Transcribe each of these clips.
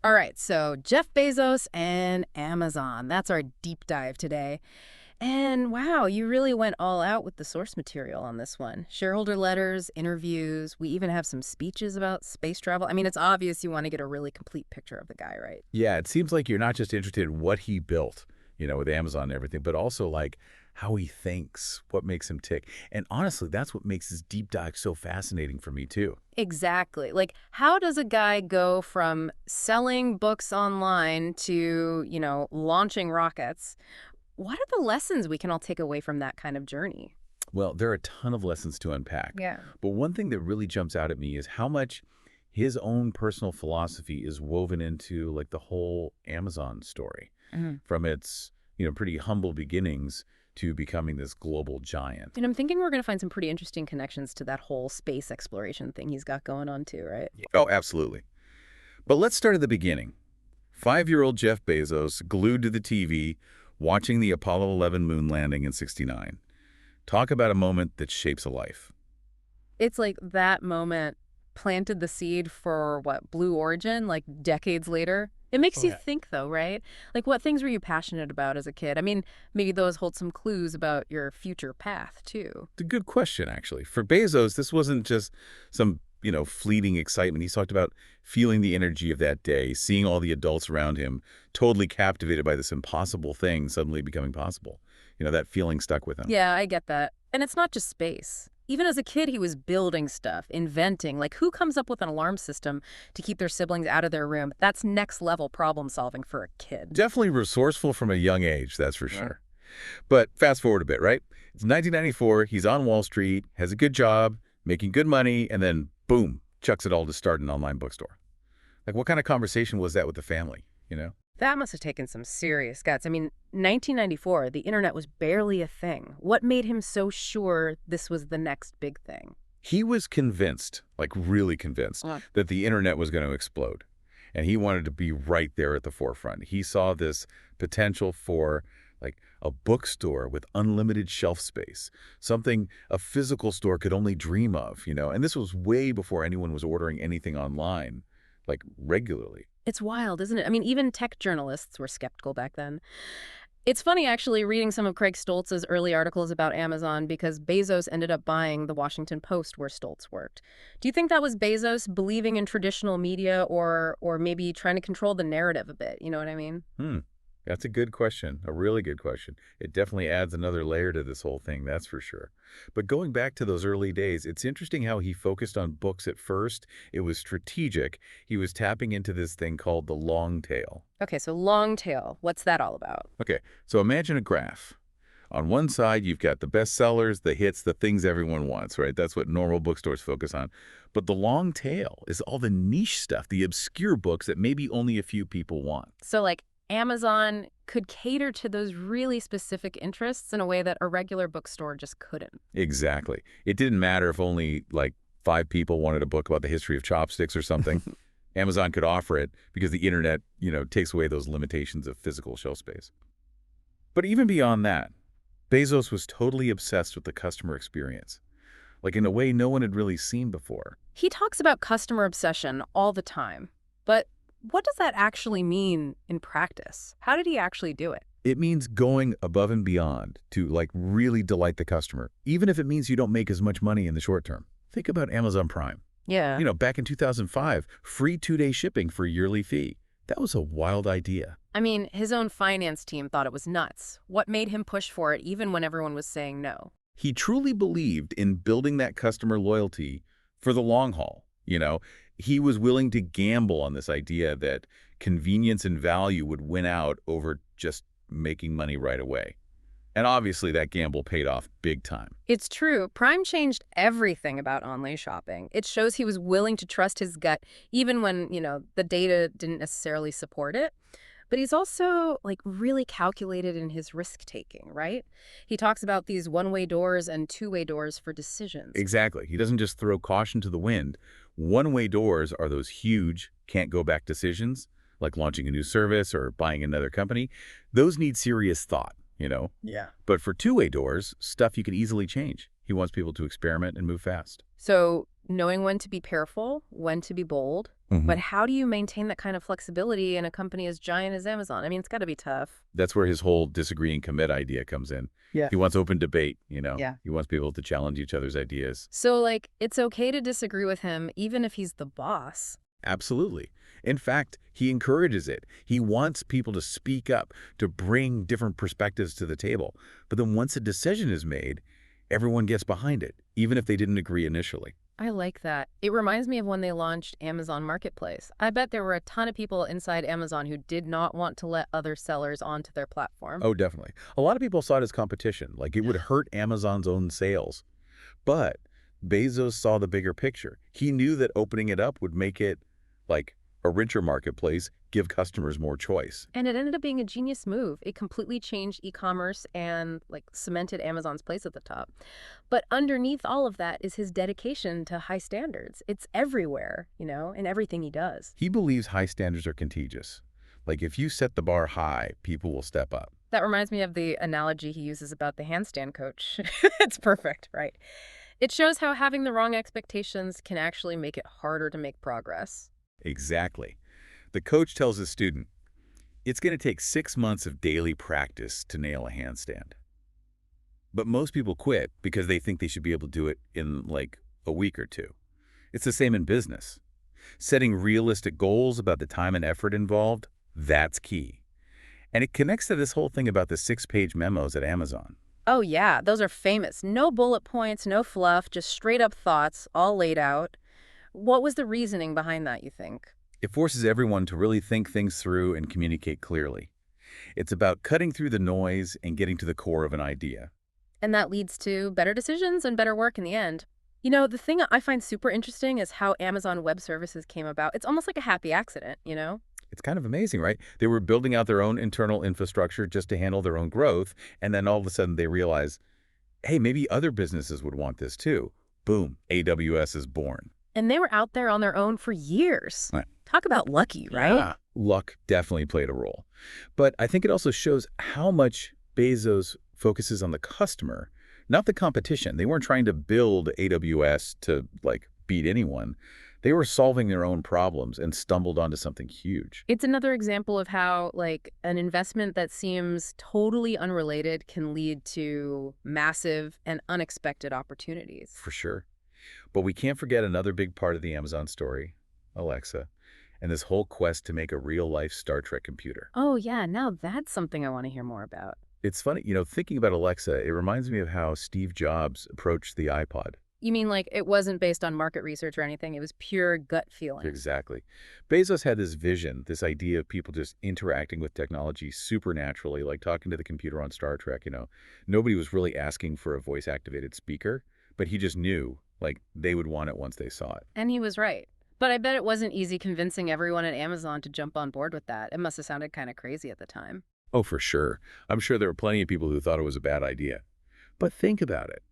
All right, so Jeff Bezos and Amazon. That's our deep dive today. And wow, you really went all out with the source material on this one. Shareholder letters, interviews, we even have some speeches about space travel. I mean, it's obvious you want to get a really complete picture of the guy, right? Yeah, it seems like you're not just interested in what he built, with Amazon and everything, but also like how he thinks, what makes him tick. And honestly, that's what makes his deep dive so fascinating for me too. Exactly. Like, how does a guy go from selling books online to, launching rockets? What are the lessons we can all take away from that kind of journey? Well, there are a ton of lessons to unpack. Yeah. But one thing that really jumps out at me is how much his own personal philosophy is woven into like the whole Amazon story, Mhm. from its, pretty humble beginnings to becoming this global giant. And I'm thinking we're going to find some pretty interesting connections to that whole space exploration thing he's got going on too, right? Yeah. Oh, absolutely. But let's start at the beginning. 5-year-old Jeff Bezos glued to the TV, watching the Apollo 11 moon landing in '69. Talk about a moment that shapes a life. It's like that moment planted the seed for what, Blue Origin, like decades later. It makes Oh, you yeah. think though, right? Like what things were you passionate about as a kid? I mean, maybe those hold some clues about your future path too. It's a good question, actually. For Bezos, this wasn't just some, fleeting excitement. He talked about feeling the energy of that day, seeing all the adults around him, totally captivated by this impossible thing suddenly becoming possible. That feeling stuck with him. Yeah, I get that. And it's not just space. Even as a kid, he was building stuff, inventing. Like, who comes up with an alarm system to keep their siblings out of their room? That's next level problem solving for a kid. Definitely resourceful from a young age, that's for sure. But fast forward a bit, right? It's 1994, he's on Wall Street, has a good job, making good money, and then boom, chucks it all to start an online bookstore. Like, what kind of conversation was that with the family? That must have taken some serious guts. I mean, 1994, the internet was barely a thing. What made him so sure this was the next big thing? He was convinced, like really convinced, Uh, that the internet was going to explode. And he wanted to be right there at the forefront. He saw this potential for like a bookstore with unlimited shelf space, something a physical store could only dream of. And this was way before anyone was ordering anything online, like regularly. It's wild, isn't it? I mean, even tech journalists were skeptical back then. It's funny, actually, reading some of Craig Stoltz's early articles about Amazon because Bezos ended up buying the Washington Post where Stoltz worked. Do you think that was Bezos believing in traditional media or maybe trying to control the narrative a bit? You know what I mean? Hmm. That's a good question, a really good question. It definitely adds another layer to this whole thing, that's for sure. But going back to those early days, it's interesting how he focused on books at first. It was strategic. He was tapping into this thing called the long tail. Okay, so long tail. What's that all about? Okay, so imagine a graph. On one side, you've got the bestsellers, the hits, the things everyone wants, right? That's what normal bookstores focus on. But the long tail is all the niche stuff, the obscure books that maybe only a few people want. So, like, Amazon could cater to those really specific interests in a way that a regular bookstore just couldn't. Exactly. It didn't matter if only like 5 people wanted a book about the history of chopsticks or something. Amazon could offer it because the internet, takes away those limitations of physical shelf space. But even beyond that, Bezos was totally obsessed with the customer experience, like in a way no one had really seen before. He talks about customer obsession all the time. But what does that actually mean in practice? How did he actually do it? It means going above and beyond to like really delight the customer, even if it means you don't make as much money in the short term. Think about Amazon Prime. Yeah. Back in 2005, free 2-day shipping for a yearly fee. That was a wild idea. I mean, his own finance team thought it was nuts. What made him push for it even when everyone was saying no? He truly believed in building that customer loyalty for the long haul. He was willing to gamble on this idea that convenience and value would win out over just making money right away. And obviously that gamble paid off big time. It's true. Prime changed everything about online shopping. It shows he was willing to trust his gut even when, the data didn't necessarily support it. But he's also like really calculated in his risk taking, right? He talks about these one-way doors and two-way doors for decisions. Exactly. He doesn't just throw caution to the wind. One-way doors are those huge, can't-go-back decisions, like launching a new service or buying another company. Those need serious thought. Yeah. But for two-way doors, stuff you can easily change. He wants people to experiment and move fast. So knowing when to be careful, when to be bold. But how do you maintain that kind of flexibility in a company as giant as Amazon? I mean, it's got to be tough. That's where his whole disagree and commit idea comes in. Yeah. He wants open debate, you know. Yeah. He wants people to challenge each other's ideas. So, like, it's okay to disagree with him, even if he's the boss. Absolutely. In fact, he encourages it. He wants people to speak up, to bring different perspectives to the table. But then once a decision is made, everyone gets behind it, even if they didn't agree initially. I like that. It reminds me of when they launched Amazon Marketplace. I bet there were a ton of people inside Amazon who did not want to let other sellers onto their platform. Oh, definitely. A lot of people saw it as competition, like it would hurt Amazon's own sales. But Bezos saw the bigger picture. He knew that opening it up would make it like a richer marketplace, give customers more choice. And it ended up being a genius move. It completely changed e-commerce and like cemented Amazon's place at the top. But underneath all of that is his dedication to high standards. It's everywhere, in everything he does. He believes high standards are contagious. Like if you set the bar high, people will step up. That reminds me of the analogy he uses about the handstand coach. It's perfect, right? It shows how having the wrong expectations can actually make it harder to make progress. Exactly. The coach tells his student, it's going to take 6 months of daily practice to nail a handstand. But most people quit because they think they should be able to do it in like a week or two. It's the same in business. Setting realistic goals about the time and effort involved, that's key. And it connects to this whole thing about the 6-page memos at Amazon. Oh, yeah, those are famous. No bullet points, no fluff, just straight up thoughts, all laid out. What was the reasoning behind that, you think? It forces everyone to really think things through and communicate clearly. It's about cutting through the noise and getting to the core of an idea. And that leads to better decisions and better work in the end. The thing I find super interesting is how Amazon Web Services came about. It's almost like a happy accident. It's kind of amazing, right? They were building out their own internal infrastructure just to handle their own growth, and then all of a sudden they realize, hey, maybe other businesses would want this too. Boom, AWS is born. And they were out there on their own for years. Right. Talk about lucky, right? Yeah, luck definitely played a role. But I think it also shows how much Bezos focuses on the customer, not the competition. They weren't trying to build AWS to, like, beat anyone. They were solving their own problems and stumbled onto something huge. It's another example of how, like, an investment that seems totally unrelated can lead to massive and unexpected opportunities. For sure. But we can't forget another big part of the Amazon story, Alexa, and this whole quest to make a real-life Star Trek computer. Oh, yeah, now that's something I want to hear more about. It's funny, thinking about Alexa, it reminds me of how Steve Jobs approached the iPod. You mean like it wasn't based on market research or anything? It was pure gut feeling. Exactly. Bezos had this vision, this idea of people just interacting with technology supernaturally, like talking to the computer on Star Trek. Nobody was really asking for a voice-activated speaker, but he just knew, like, they would want it once they saw it. And he was right. But I bet it wasn't easy convincing everyone at Amazon to jump on board with that. It must have sounded kind of crazy at the time. Oh, for sure. I'm sure there were plenty of people who thought it was a bad idea. But think about it.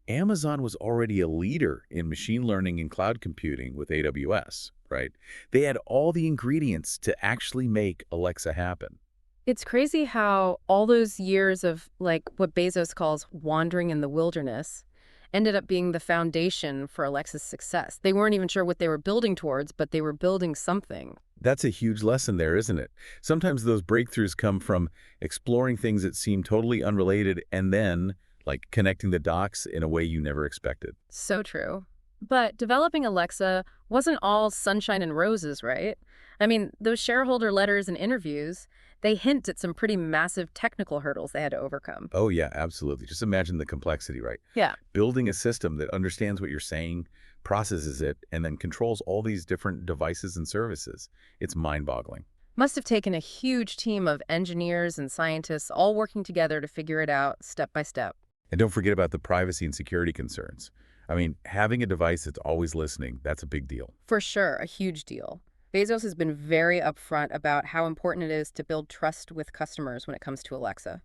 Amazon was already a leader in machine learning and cloud computing with AWS, right? They had all the ingredients to actually make Alexa happen. It's crazy how all those years of, like, what Bezos calls wandering in the wilderness ended up being the foundation for Alexa's success. They weren't even sure what they were building towards, but they were building something. That's a huge lesson there, isn't it? Sometimes those breakthroughs come from exploring things that seem totally unrelated and then, like, connecting the dots in a way you never expected. So true. But developing Alexa wasn't all sunshine and roses, right? I mean, those shareholder letters and interviews, they hint at some pretty massive technical hurdles they had to overcome. Oh, yeah, absolutely. Just imagine the complexity, right? Yeah. Building a system that understands what you're saying, processes it, and then controls all these different devices and services. It's mind-boggling. Must have taken a huge team of engineers and scientists all working together to figure it out step by step. And don't forget about the privacy and security concerns. I mean, having a device that's always listening, that's a big deal. For sure, a huge deal. Bezos has been very upfront about how important it is to build trust with customers when it comes to Alexa.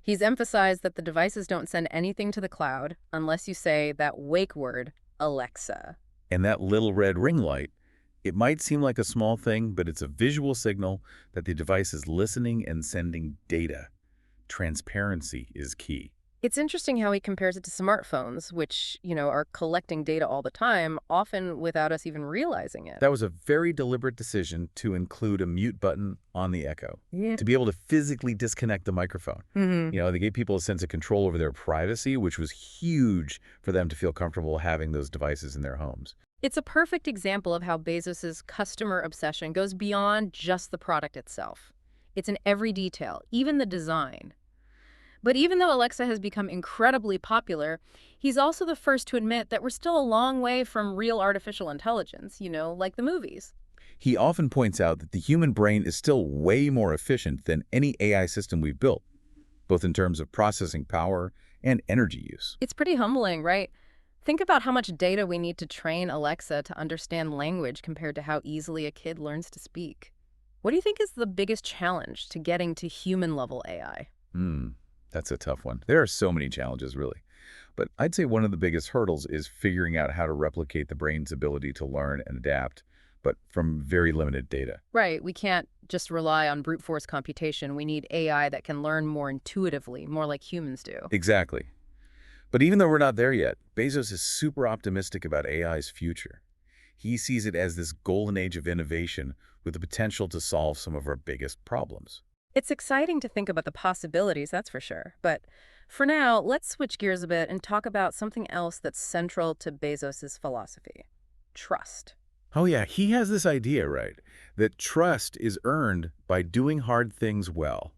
He's emphasized that the devices don't send anything to the cloud unless you say that wake word, Alexa. And that little red ring light, it might seem like a small thing, but it's a visual signal that the device is listening and sending data. Transparency is key. It's interesting how he compares it to smartphones, which, are collecting data all the time, often without us even realizing it. That was a very deliberate decision to include a mute button on the Echo, Yeah. to be able to physically disconnect the microphone. Hmm. They gave people a sense of control over their privacy, which was huge for them to feel comfortable having those devices in their homes. It's a perfect example of how Bezos's customer obsession goes beyond just the product itself. It's in every detail, even the design. But even though Alexa has become incredibly popular, he's also the first to admit that we're still a long way from real artificial intelligence, like the movies. He often points out that the human brain is still way more efficient than any AI system we've built, both in terms of processing power and energy use. It's pretty humbling, right? Think about how much data we need to train Alexa to understand language compared to how easily a kid learns to speak. What do you think is the biggest challenge to getting to human-level AI? Hmm, that's a tough one. There are so many challenges, really. But I'd say one of the biggest hurdles is figuring out how to replicate the brain's ability to learn and adapt, but from very limited data. Right, we can't just rely on brute force computation. We need AI that can learn more intuitively, more like humans do. Exactly. But even though we're not there yet, Bezos is super optimistic about AI's future. He sees it as this golden age of innovation with the potential to solve some of our biggest problems. It's exciting to think about the possibilities, that's for sure. But for now, let's switch gears a bit and talk about something else that's central to Bezos's philosophy: trust. Oh yeah, he has this idea, right, that trust is earned by doing hard things well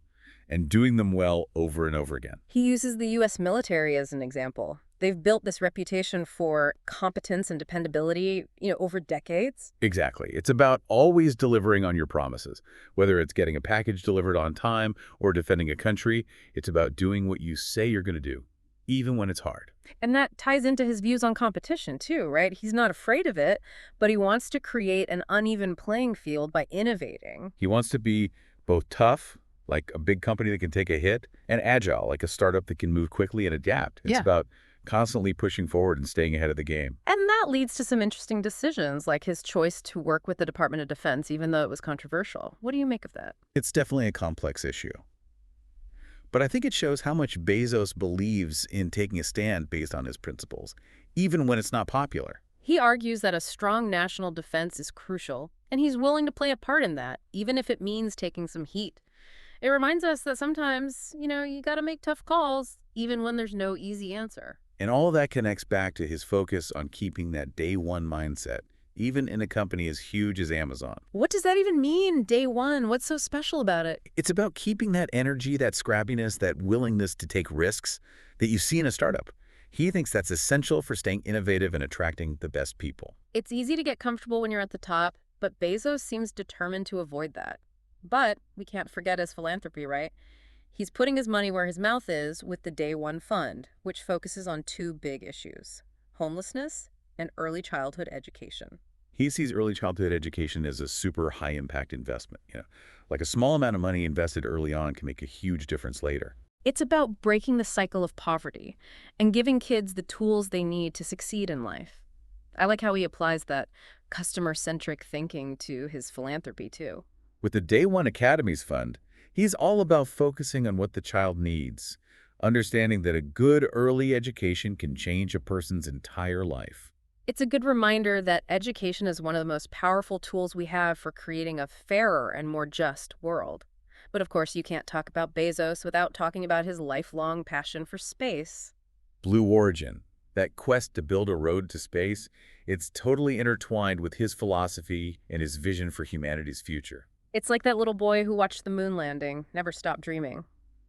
and doing them well over and over again. He uses the U.S. military as an example. They've built this reputation for competence and dependability, over decades. Exactly. It's about always delivering on your promises. Whether it's getting a package delivered on time or defending a country, it's about doing what you say you're going to do, even when it's hard. And that ties into his views on competition, too, right? He's not afraid of it, but he wants to create an uneven playing field by innovating. He wants to be both tough, like a big company that can take a hit, and agile, like a startup that can move quickly and adapt. It's Yeah. about constantly pushing forward and staying ahead of the game. And that leads to some interesting decisions, like his choice to work with the Department of Defense, even though it was controversial. What do you make of that? It's definitely a complex issue. But I think it shows how much Bezos believes in taking a stand based on his principles, even when it's not popular. He argues that a strong national defense is crucial, and he's willing to play a part in that, even if it means taking some heat. It reminds us that sometimes, you gotta make tough calls, even when there's no easy answer. And all of that connects back to his focus on keeping that day one mindset, even in a company as huge as Amazon. What does that even mean, day one? What's so special about it? It's about keeping that energy, that scrappiness, that willingness to take risks that you see in a startup. He thinks that's essential for staying innovative and attracting the best people. It's easy to get comfortable when you're at the top, but Bezos seems determined to avoid that. But we can't forget his philanthropy, right? He's putting his money where his mouth is with the Day One Fund, which focuses on two big issues: homelessness and early childhood education. He sees early childhood education as a super high impact investment. Like a small amount of money invested early on can make a huge difference later. It's about breaking the cycle of poverty and giving kids the tools they need to succeed in life. I like how he applies that customer-centric thinking to his philanthropy, too. With the Day One Academies Fund, he's all about focusing on what the child needs, understanding that a good early education can change a person's entire life. It's a good reminder that education is one of the most powerful tools we have for creating a fairer and more just world. But of course, you can't talk about Bezos without talking about his lifelong passion for space. Blue Origin, that quest to build a road to space, it's totally intertwined with his philosophy and his vision for humanity's future. It's like that little boy who watched the moon landing, never stopped dreaming.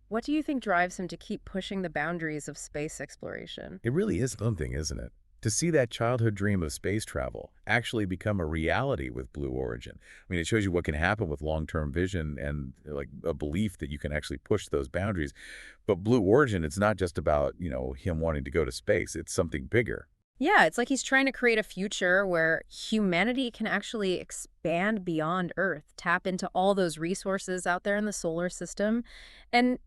What do you think drives him to keep pushing the boundaries of space exploration? It really is something, isn't it? To see that childhood dream of space travel actually become a reality with Blue Origin. I mean, it shows you what can happen with long-term vision and like a belief that you can actually push those boundaries. But Blue Origin, it's not just about, him wanting to go to space. It's something bigger. Yeah, it's like he's trying to create a future where humanity can actually expand beyond Earth, tap into all those resources out there in the solar system, and,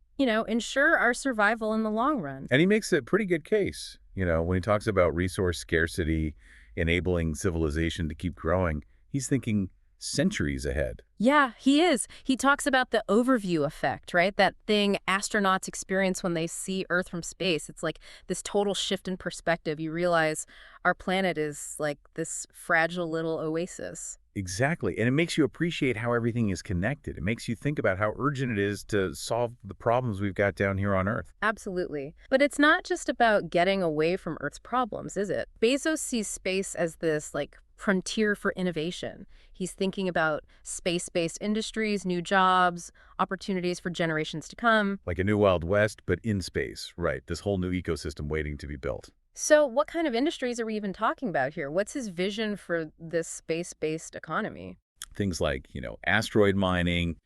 ensure our survival in the long run. And he makes a pretty good case, when he talks about resource scarcity, enabling civilization to keep growing. He's thinking centuries ahead. Yeah, he is. He talks about the overview effect, right? That thing astronauts experience when they see Earth from space. It's like this total shift in perspective. You realize our planet is like this fragile little oasis. Exactly. And it makes you appreciate how everything is connected. It makes you think about how urgent it is to solve the problems we've got down here on Earth. Absolutely. But it's not just about getting away from Earth's problems, is it? Bezos sees space as this, like, frontier for innovation. He's thinking about space-based industries, new jobs, opportunities for generations to come. Like a new Wild West, but in space, right? This whole new ecosystem waiting to be built. So what kind of industries are we even talking about here? What's his vision for this space-based economy? Things like, asteroid mining,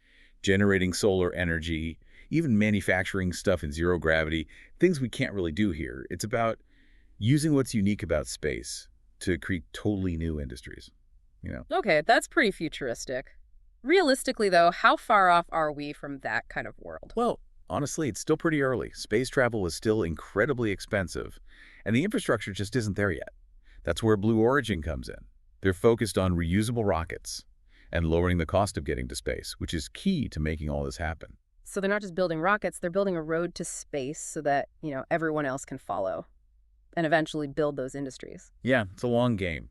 generating solar energy, even manufacturing stuff in zero gravity, things we can't really do here. It's about using what's unique about space to create totally new industries. Okay, that's pretty futuristic. Realistically, though, how far off are we from that kind of world? Well, honestly, it's still pretty early. Space travel is still incredibly expensive, and the infrastructure just isn't there yet. That's where Blue Origin comes in. They're focused on reusable rockets and lowering the cost of getting to space, which is key to making all this happen. So they're not just building rockets, they're building a road to space so that, everyone else can follow and eventually build those industries. Yeah, it's a long game,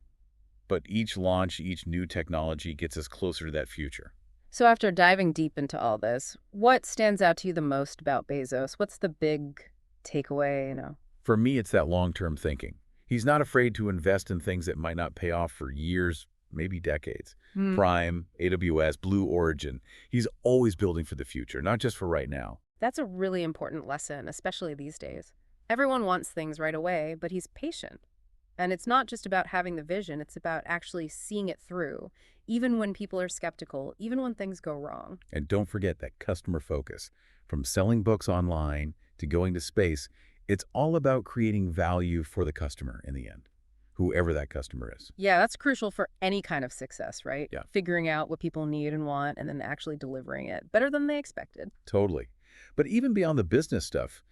but each launch, each new technology gets us closer to that future. So after diving deep into all this, what stands out to you the most about Bezos? What's the big takeaway? For me, it's that long-term thinking. He's not afraid to invest in things that might not pay off for years, maybe decades. Hmm. Prime, AWS, Blue Origin. He's always building for the future, not just for right now. That's a really important lesson, especially these days. Everyone wants things right away, but he's patient. And it's not just about having the vision, it's about actually seeing it through, even when people are skeptical, even when things go wrong. And don't forget that customer focus. From selling books online to going to space, it's all about creating value for the customer in the end, whoever that customer is. Yeah, that's crucial for any kind of success, right? Yeah. Figuring out what people need and want and then actually delivering it better than they expected. Totally. But even beyond the business stuff,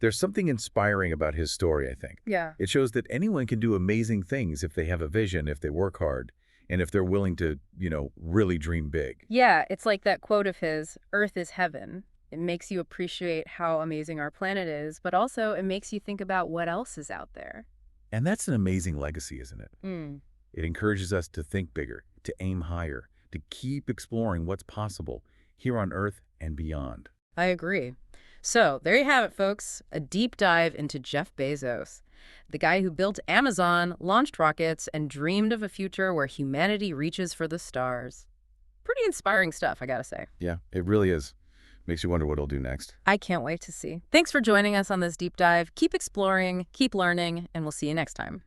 there's something inspiring about his story, I think. Yeah. It shows that anyone can do amazing things if they have a vision, if they work hard, and if they're willing to, really dream big. Yeah, it's like that quote of his, Earth is heaven. It makes you appreciate how amazing our planet is, but also it makes you think about what else is out there. And that's an amazing legacy, isn't it? Mm. It encourages us to think bigger, to aim higher, to keep exploring what's possible here on Earth and beyond. I agree. So there you have it, folks. A deep dive into Jeff Bezos, the guy who built Amazon, launched rockets, and dreamed of a future where humanity reaches for the stars. Pretty inspiring stuff, I gotta say. Yeah, it really is. Makes you wonder what he'll do next. I can't wait to see. Thanks for joining us on this deep dive. Keep exploring, keep learning, and we'll see you next time.